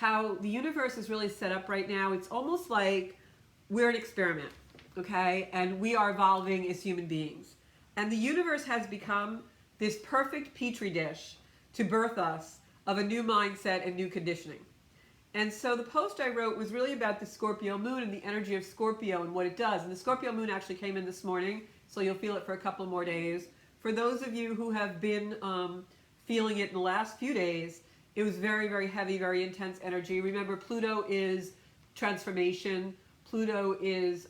how the universe is really set up right now. It's almost like we're an experiment, okay? And we are evolving as human beings. And the universe has become this perfect petri dish to birth us of a new mindset and new conditioning. And so the post I wrote was really about the Scorpio moon and the energy of Scorpio and what it does. And the Scorpio moon actually came in this morning, so you'll feel it for a couple more days. For those of you who have been feeling it in the last few days, it was very, very heavy, very intense energy. Remember, Pluto is transformation. Pluto is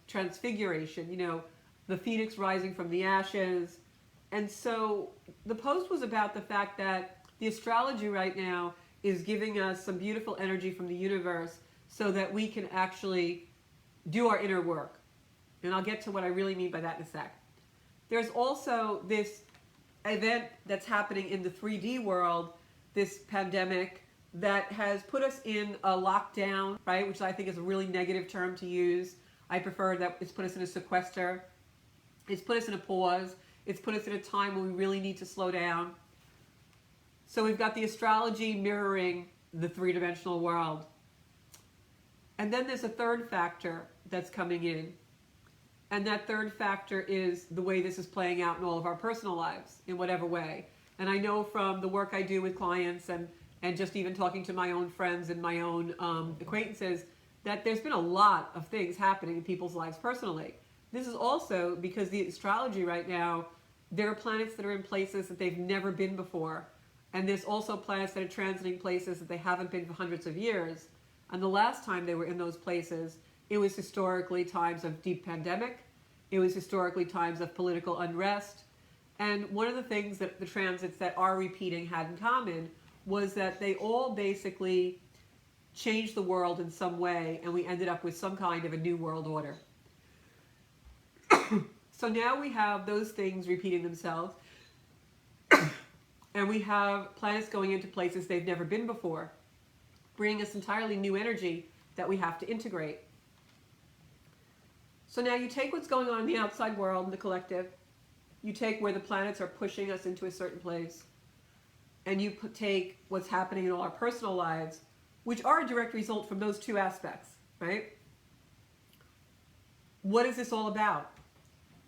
transfiguration, you know, the phoenix rising from the ashes. And so the post was about the fact that the astrology right now is giving us some beautiful energy from the universe so that we can actually do our inner work. And I'll get to what I really mean by that in a sec. There's also this event that's happening in the 3D world, this pandemic, that has put us in a lockdown, right? Which I think is a really negative term to use. I prefer that it's put us in a sequester. It's put us in a pause. It's put us in a time when we really need to slow down. So we've got the astrology mirroring the three-dimensional world. And then there's a third factor that's coming in. And that third factor is the way this is playing out in all of our personal lives, in whatever way. And I know from the work I do with clients and just even talking to my own friends and my own acquaintances, that there's been a lot of things happening in people's lives personally. This is also because the astrology right now, there are planets that are in places that they've never been before. And there's also planets that are transiting places that they haven't been for hundreds of years. And the last time they were in those places, it was historically times of deep pandemic. It was historically times of political unrest. And one of the things that the transits that are repeating had in common was that they all basically changed the world in some way, and we ended up with some kind of a new world order. So now we have those things repeating themselves. And we have planets going into places they've never been before, bringing us entirely new energy that we have to integrate. So now you take what's going on in the outside world, in the collective, you take where the planets are pushing us into a certain place, and you take what's happening in all our personal lives, which are a direct result from those two aspects, right? What is this all about?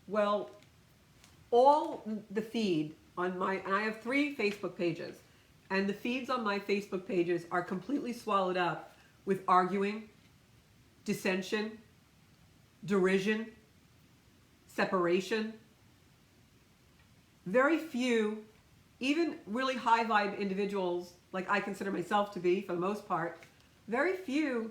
Well, all the feed on and I have 3 Facebook pages, and the feeds on my Facebook pages are completely swallowed up with arguing, dissension, derision, separation. Very few, even really high vibe individuals, like I consider myself to be for the most part, very few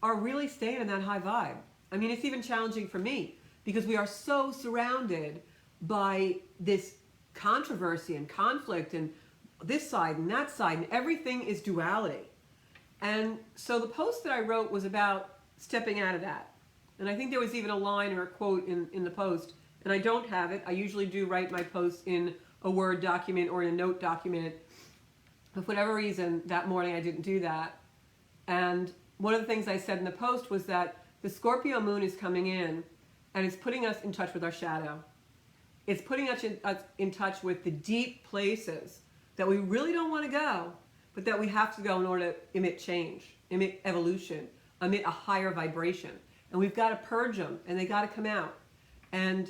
are really staying in that high vibe. I mean, it's even challenging for me because we are so surrounded by this controversy and conflict and this side and that side, and everything is duality. And so the post that I wrote was about stepping out of that. And I think there was even a line or a quote in the post, and I don't have it. I usually do write my posts in a Word document or in a note document. But for whatever reason, that morning I didn't do that. And one of the things I said in the post was that the Scorpio moon is coming in, and it's putting us in touch with our shadow. It's putting us in touch with the deep places that we really don't want to go, but that we have to go in order to emit change, emit evolution, emit a higher vibration. And we've got to purge them, and they got to come out. And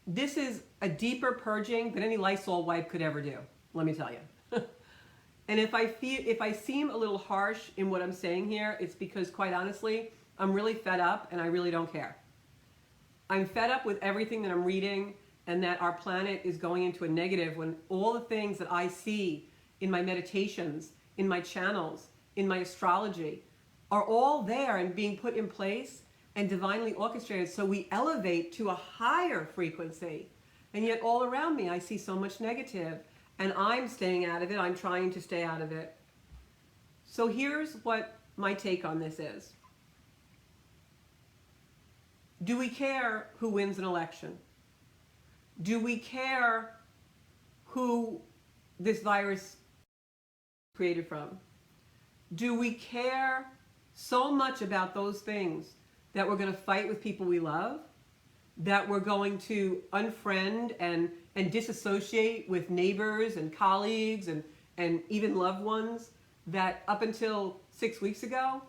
this is a deeper purging than any Lysol wipe could ever do, let me tell you. And if I seem a little harsh in what I'm saying here, it's because, quite honestly, I'm really fed up and I really don't care. I'm fed up with everything that I'm reading, and that our planet is going into a negative when all the things that I see in my meditations, in my channels, in my astrology, are all there and being put in place and divinely orchestrated so we elevate to a higher frequency. And yet all around me I see so much negative, and I'm staying out of it. I'm trying to stay out of it. So here's what my take on this is. Do we care who wins an election? Do we care who this virus is created from? Do we care so much about those things that we're going to fight with people we love? That we're going to unfriend and disassociate with neighbors and colleagues and even loved ones? that up until 6 weeks ago,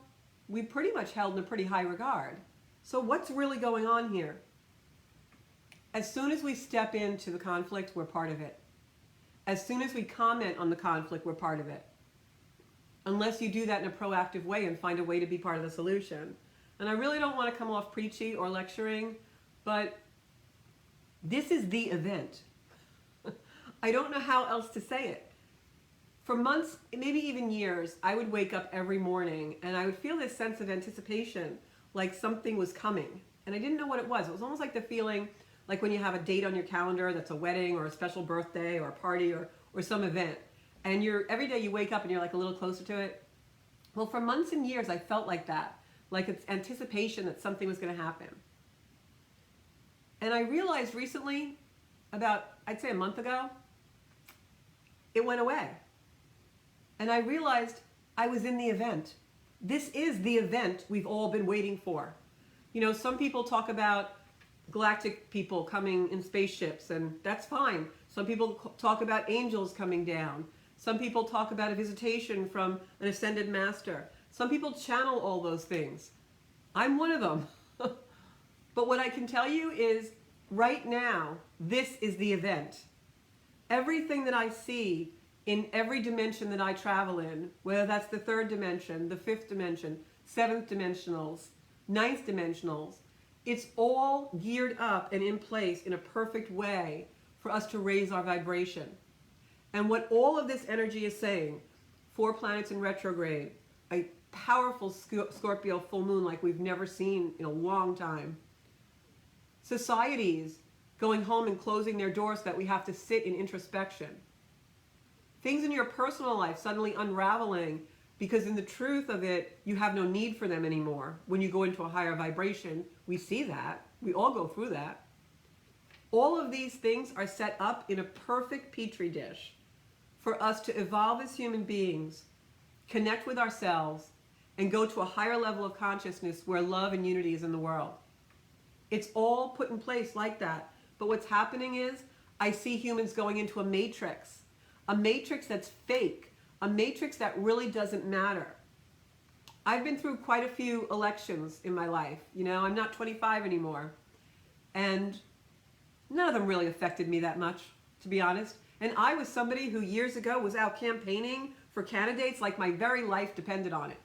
we pretty much held in a pretty high regard. So what's really going on here? As soon as we step into the conflict, we're part of it. As soon as we comment on the conflict, we're part of it. Unless you do that in a proactive way and find a way to be part of the solution. And I really don't want to come off preachy or lecturing, but this is the event. I don't know how else to say it. For months, maybe even years, I would wake up every morning and I would feel this sense of anticipation, like something was coming. And I didn't know what it was. It was almost like the feeling like when you have a date on your calendar that's a wedding or a special birthday or a party or some event. And every day you wake up and you're like a little closer to it. Well, for months and years, I felt like that. Like it's anticipation that something was going to happen. And I realized recently, about, I'd say a month ago, it went away. And I realized I was in the event. This is the event we've all been waiting for. You know, some people talk about galactic people coming in spaceships, and that's fine. Some people talk about angels coming down. Some people talk about a visitation from an ascended master. Some people channel all those things. I'm one of them. But what I can tell you is, right now, this is the event. Everything that I see in every dimension that I travel in, whether that's the third dimension, the fifth dimension, seventh dimensionals, ninth dimensionals, it's all geared up and in place in a perfect way for us to raise our vibration. And what all of this energy is saying, 4 planets in retrograde, a powerful Scorpio full moon like we've never seen in a long time, societies going home and closing their doors so that we have to sit in introspection, things in your personal life suddenly unraveling because in the truth of it, you have no need for them anymore. When you go into a higher vibration, we see that. We all go through that. All of these things are set up in a perfect petri dish for us to evolve as human beings, connect with ourselves, and go to a higher level of consciousness where love and unity is in the world. It's all put in place like that. But what's happening is I see humans going into a matrix that's fake, a matrix that really doesn't matter. I've been through quite a few elections in my life. You know, I'm not 25 anymore. And none of them really affected me that much, to be honest. And I was somebody who years ago was out campaigning for candidates like my very life depended on it.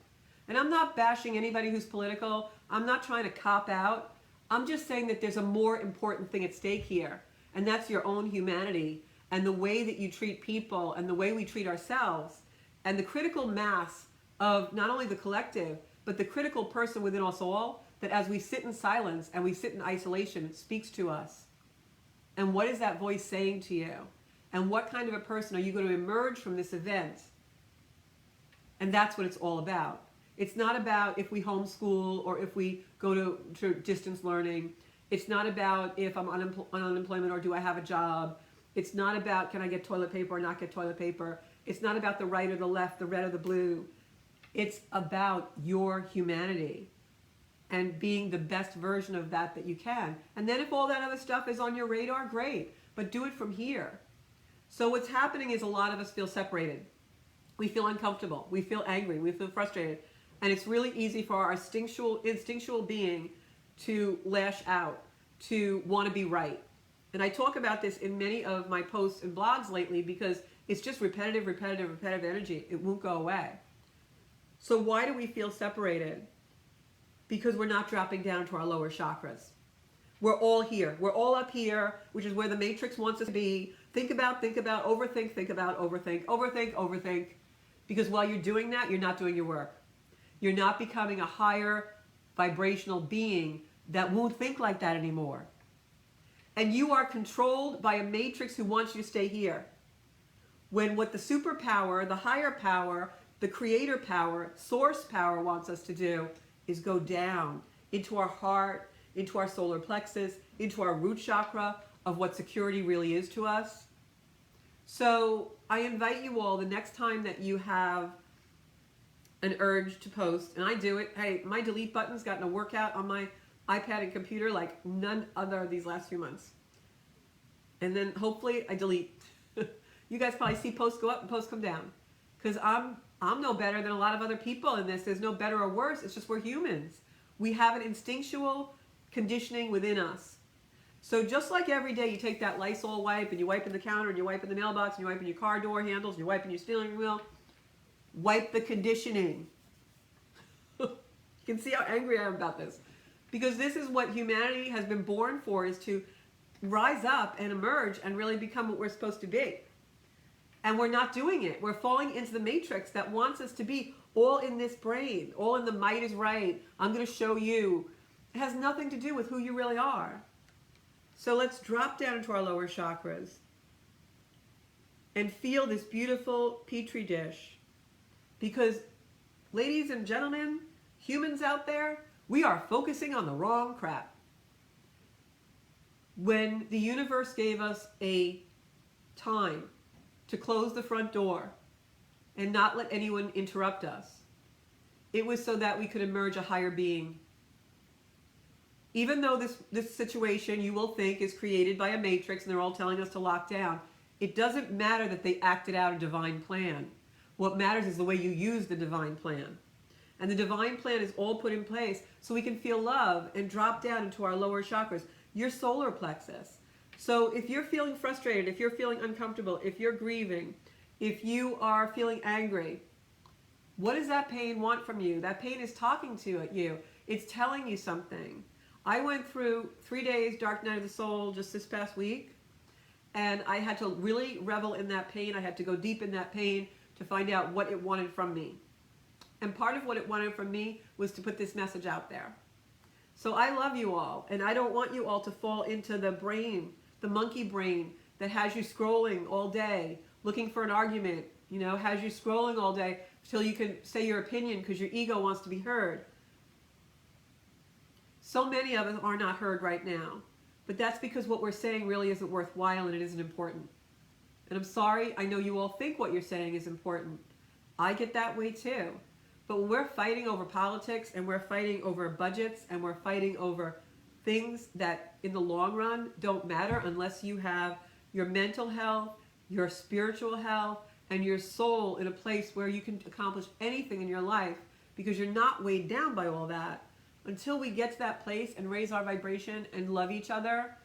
And I'm not bashing anybody who's political. I'm not trying to cop out. I'm just saying that there's a more important thing at stake here. And that's your own humanity and the way that you treat people and the way we treat ourselves and the critical mass of not only the collective, but the critical person within us all that as we sit in silence and we sit in isolation, speaks to us. And what is that voice saying to you? And what kind of a person are you going to emerge from this event? And that's what it's all about. It's not about if we homeschool or if we go to distance learning. It's not about if I'm on unemployment or do I have a job. It's not about can I get toilet paper or not get toilet paper. It's not about the right or the left, the red or the blue. It's about your humanity and being the best version of that you can. And then if all that other stuff is on your radar, great. But do it from here. So what's happening is a lot of us feel separated. We feel uncomfortable. We feel angry. We feel frustrated. And it's really easy for our instinctual being to lash out, to want to be right. And I talk about this in many of my posts and blogs lately because it's just repetitive energy. It won't go away. So why do we feel separated? Because we're not dropping down to our lower chakras. We're all here. We're all up here, which is where the matrix wants us to be. Think about, overthink, think about, overthink. Because while you're doing that, you're not doing your work. You're not becoming a higher vibrational being that won't think like that anymore. And you are controlled by a matrix who wants you to stay here. When what the superpower, the higher power, the creator power, source power wants us to do is go down into our heart, into our solar plexus, into our root chakra of what security really is to us. So I invite you all the next time that you have an urge to post, and I do it. Hey, my delete button's gotten a workout on my iPad and computer like none other these last few months. And then hopefully I delete. You guys probably see posts go up and posts come down because I'm I'm no better than a lot of other people in this. There's no better or worse. It's just we're humans. We have an instinctual conditioning within us. So just like every day you take that Lysol wipe and you wipe in the counter and you wipe in the mailbox and you wipe in your car door handles and you wipe in your steering wheel, wipe the conditioning. You can see how angry I am about this. Because this is what humanity has been born for, is to rise up and emerge and really become what we're supposed to be. And we're not doing it. We're falling into the matrix that wants us to be all in this brain, all in the might is right. I'm going to show you. It has nothing to do with who you really are. So let's drop down into our lower chakras and feel this beautiful petri dish. Because, ladies and gentlemen, humans out there, we are focusing on the wrong crap. When the universe gave us a time to close the front door and not let anyone interrupt us, it was so that we could emerge a higher being. Even though this situation you will think is created by a matrix and they're all telling us to lock down, it doesn't matter that they acted out a divine plan. What matters is the way you use the divine plan. And the divine plan is all put in place so we can feel love and drop down into our lower chakras, your solar plexus. So if you're feeling frustrated, if you're feeling uncomfortable, if you're grieving, if you are feeling angry, what does that pain want from you? That pain is talking to you. It's telling you something. I went through 3 days, Dark Night of the Soul, just this past week, and I had to really revel in that pain. I had to go deep in that pain to find out what it wanted from me. And part of what it wanted from me was to put this message out there. So I love you all, and I don't want you all to fall into the brain, the monkey brain that has you scrolling all day, looking for an argument, has you scrolling all day till you can say your opinion because your ego wants to be heard. So many of us are not heard right now, but that's because what we're saying really isn't worthwhile and it isn't important. And I'm sorry, I know you all think what you're saying is important. I get that way too. But when we're fighting over politics and we're fighting over budgets and we're fighting over things that in the long run don't matter unless you have your mental health, your spiritual health, and your soul in a place where you can accomplish anything in your life because you're not weighed down by all that, until we get to that place and raise our vibration and love each other,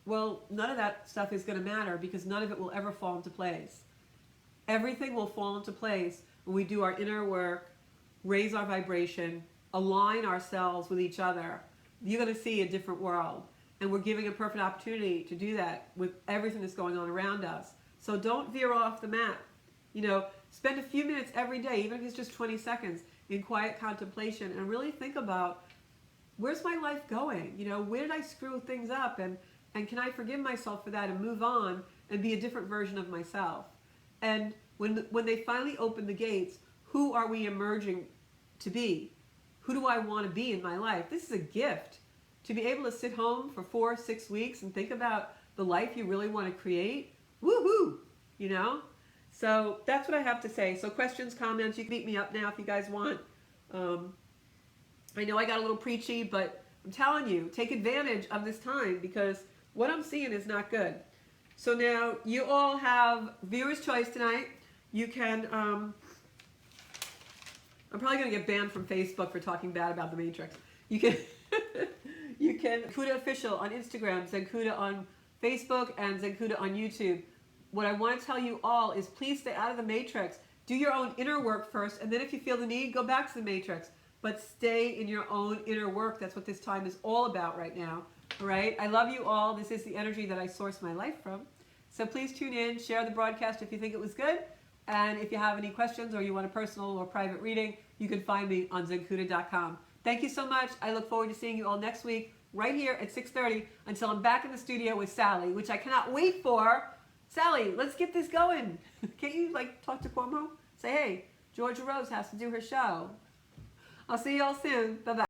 well, none of that stuff is going to matter because none of it will ever fall into place. Everything will fall into place when we do our inner work, raise our vibration, align ourselves with each other. You're going to see a different world. And we're giving a perfect opportunity to do that with everything that's going on around us. So don't veer off the map. Spend a few minutes every day, even if it's just 20 seconds, in quiet contemplation and really think about, where's my life going? Where did I screw things up? And can I forgive myself for that and move on and be a different version of myself? And when they finally open the gates, who are we emerging to be? Who do I want to be in my life? This is a gift. To be able to sit home for 4 or 6 weeks and think about the life you really want to create. Woohoo! So that's what I have to say. So questions, comments, you can beat me up now if you guys want. I know I got a little preachy, but I'm telling you, take advantage of this time because what I'm seeing is not good. So now you all have viewer's choice tonight. You can, I'm probably going to get banned from Facebook for talking bad about the Matrix. You can, you can Zenkuda Official on Instagram, Zenkuda on Facebook, and Zenkuda on YouTube. What I want to tell you all is please stay out of the Matrix. Do your own inner work first, and then if you feel the need, go back to the Matrix. But stay in your own inner work. That's what this time is all about right now. All right? I love you all. This is the energy that I source my life from. So please tune in, share the broadcast if you think it was good. And if you have any questions or you want a personal or private reading, you can find me on Zenkuda.com. Thank you so much. I look forward to seeing you all next week right here at 6:30 until I'm back in the studio with Sally, which I cannot wait for. Sally, let's get this going. Can't you talk to Cuomo? Say, hey, Georgia Rose has to do her show. I'll see you all soon. Bye-bye.